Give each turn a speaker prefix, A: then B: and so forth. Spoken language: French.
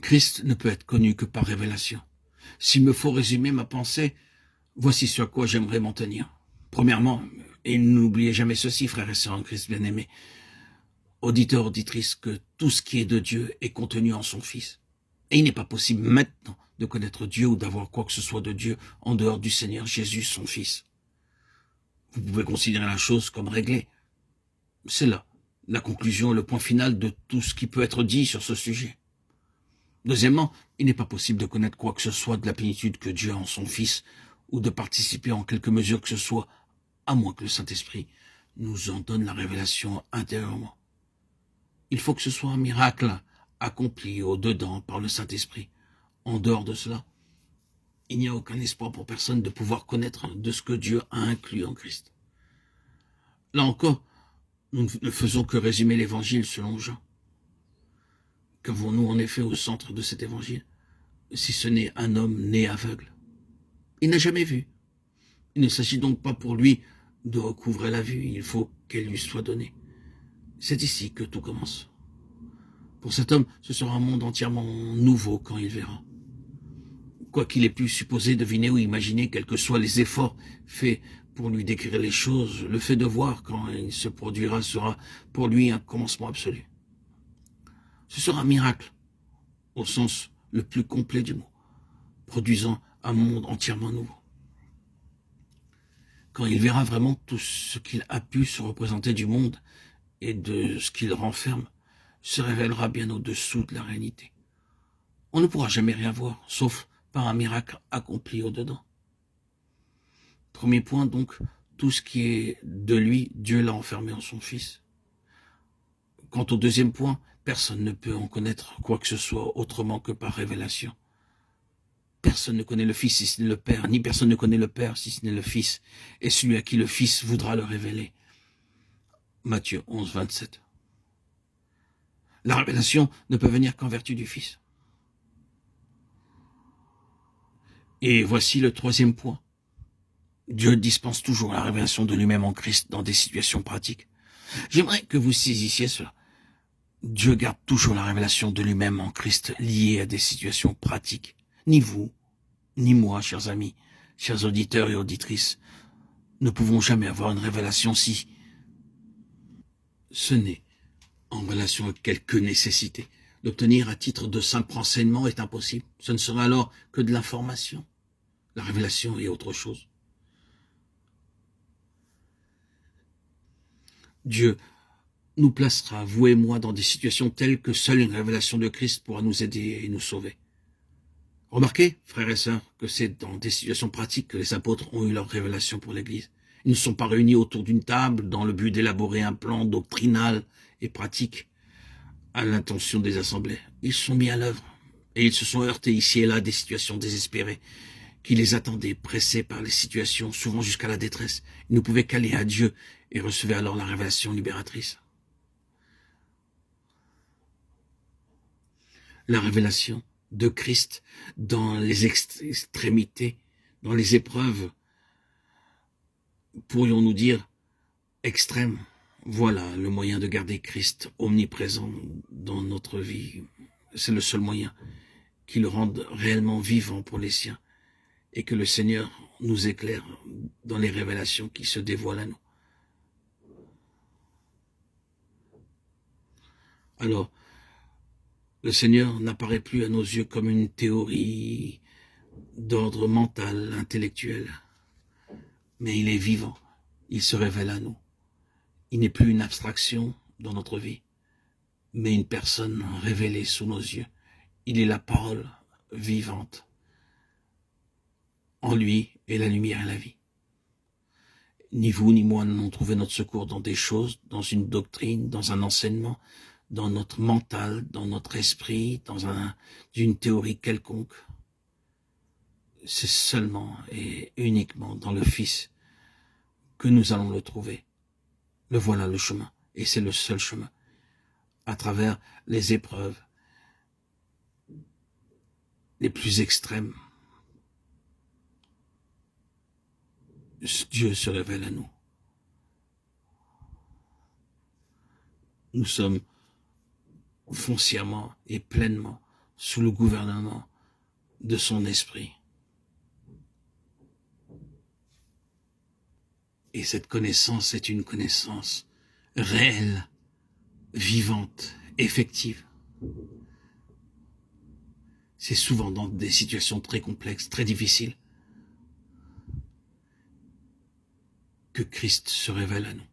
A: Christ ne peut être connu que par révélation. S'il me faut résumer ma pensée, voici sur quoi j'aimerais m'en tenir. Premièrement, et n'oubliez jamais ceci, frères et sœurs en Christ bien-aimés, auditeurs, auditrices, que tout ce qui est de Dieu est contenu en son Fils. Et il n'est pas possible maintenant de connaître Dieu ou d'avoir quoi que ce soit de Dieu en dehors du Seigneur Jésus, son Fils. Vous pouvez considérer la chose comme réglée. C'est là la conclusion, le point final de tout ce qui peut être dit sur ce sujet. Deuxièmement, il n'est pas possible de connaître quoi que ce soit de la plénitude que Dieu a en son Fils ou de participer en quelque mesure que ce soit, à moins que le Saint-Esprit nous en donne la révélation intérieurement. Il faut que ce soit un miracle accompli au-dedans par le Saint-Esprit. En dehors de cela, il n'y a aucun espoir pour personne de pouvoir connaître de ce que Dieu a inclus en Christ. Là encore, nous ne faisons que résumer l'évangile selon Jean. Qu'avons-nous en effet au centre de cet évangile, si ce n'est un homme né aveugle? Il n'a jamais vu. Il ne s'agit donc pas pour lui de recouvrer la vue, il faut qu'elle lui soit donnée. C'est ici que tout commence. Pour cet homme, ce sera un monde entièrement nouveau quand il verra. Quoi qu'il ait pu supposer, deviner ou imaginer, quels que soient les efforts faits pour lui décrire les choses, le fait de voir quand il se produira sera pour lui un commencement absolu. Ce sera un miracle, au sens le plus complet du mot, produisant un monde entièrement nouveau. Quand il verra vraiment tout ce qu'il a pu se représenter du monde et de ce qu'il renferme, se révélera bien au-dessous de la réalité. On ne pourra jamais rien voir, sauf par un miracle accompli au-dedans. Premier point donc, tout ce qui est de lui, Dieu l'a enfermé en son Fils. Quant au deuxième point, personne ne peut en connaître quoi que ce soit autrement que par révélation. Personne ne connaît le Fils si ce n'est le Père, ni personne ne connaît le Père si ce n'est le Fils, et celui à qui le Fils voudra le révéler. Matthieu 11, 27. La révélation ne peut venir qu'en vertu du Fils. Et voici le troisième point. Dieu dispense toujours la révélation de lui-même en Christ dans des situations pratiques. J'aimerais que vous saisissiez cela. Dieu garde toujours la révélation de lui-même en Christ liée à des situations pratiques. Ni vous, ni moi, chers amis, chers auditeurs et auditrices, ne pouvons jamais avoir une révélation si ce n'est en relation avec quelque nécessité. L'obtenir à titre de simple renseignement est impossible. Ce ne sera alors que de l'information. La révélation est autre chose. Dieu nous placera, vous et moi, dans des situations telles que seule une révélation de Christ pourra nous aider et nous sauver. Remarquez, frères et sœurs, que c'est dans des situations pratiques que les apôtres ont eu leur révélation pour l'Église. Ils ne sont pas réunis autour d'une table dans le but d'élaborer un plan doctrinal et pratique à l'intention des assemblées. Ils sont mis à l'œuvre et ils se sont heurtés ici et là à des situations désespérées qui les attendaient, pressés par les situations, souvent jusqu'à la détresse. Ils ne pouvaient qu'aller à Dieu et recevaient alors la révélation libératrice. La révélation de Christ dans les extrémités, dans les épreuves, pourrions-nous dire, extrêmes. Voilà le moyen de garder Christ omniprésent dans notre vie. C'est le seul moyen qui le rende réellement vivant pour les siens et que le Seigneur nous éclaire dans les révélations qui se dévoilent à nous. Alors, le Seigneur n'apparaît plus à nos yeux comme une théorie d'ordre mental, intellectuel, mais il est vivant, il se révèle à nous. Il n'est plus une abstraction dans notre vie, mais une personne révélée sous nos yeux. Il est la parole vivante. En lui est la lumière et la vie. Ni vous ni moi n'avons trouvé notre secours dans des choses, dans une doctrine, dans un enseignement, dans notre mental, dans notre esprit, dans une théorie quelconque. C'est seulement et uniquement dans le Fils que nous allons le trouver. Le voilà le chemin, et c'est le seul chemin. À travers les épreuves les plus extrêmes, Dieu se révèle à nous. Nous sommes foncièrement et pleinement sous le gouvernement de son esprit. Et cette connaissance est une connaissance réelle, vivante, effective. C'est souvent dans des situations très complexes, très difficiles, que Christ se révèle à nous.